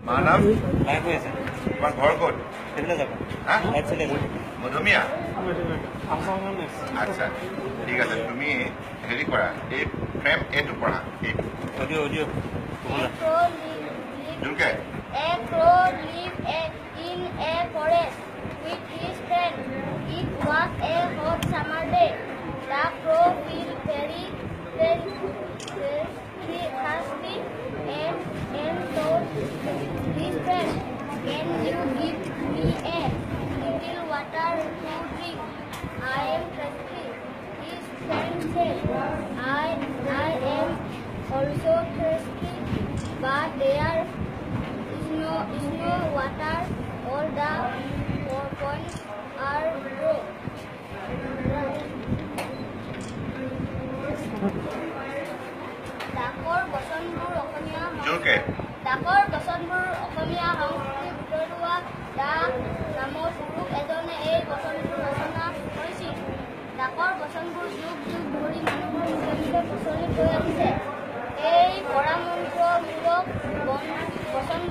মাৰ নাম লাইভ হৈ আছে। তোমাৰ ঘৰ ক'ত? সেইবিলাক যাব হা লাইভ চলি আছে। মধুমিয়া আচ্ছা ঠিক আছে তুমি হেৰি কৰা এই ফ্ৰেম এইটো পঢ়া এইটো অডিঅ' অডিঅ' জোৰকে A crow lived in a forest with his friend. It was a hot summer day. The crow felt very thirsty and told his friend, "Can you give me a little water to drink? I am thirsty." His friend said, I am also thirsty, but there is no water. All the points are dry. ডাকৰ বচনবোৰ অসমীয়া জোৰকে ডাকৰ বচনবোৰ অসমীয়া সংস্কৃতিৰ ভিতৰুৱা ডাক নামৰ পুৰুষ এজনে এই বচনবোৰ ৰচনা কৰিছিল। ডাকৰ বচনবোৰ যুগ যুগ ধৰি মানুহৰ মুখে মুখে প্ৰচলিত হৈ আহিছে। এই পৰামৰ্শমূলক বচনবোৰ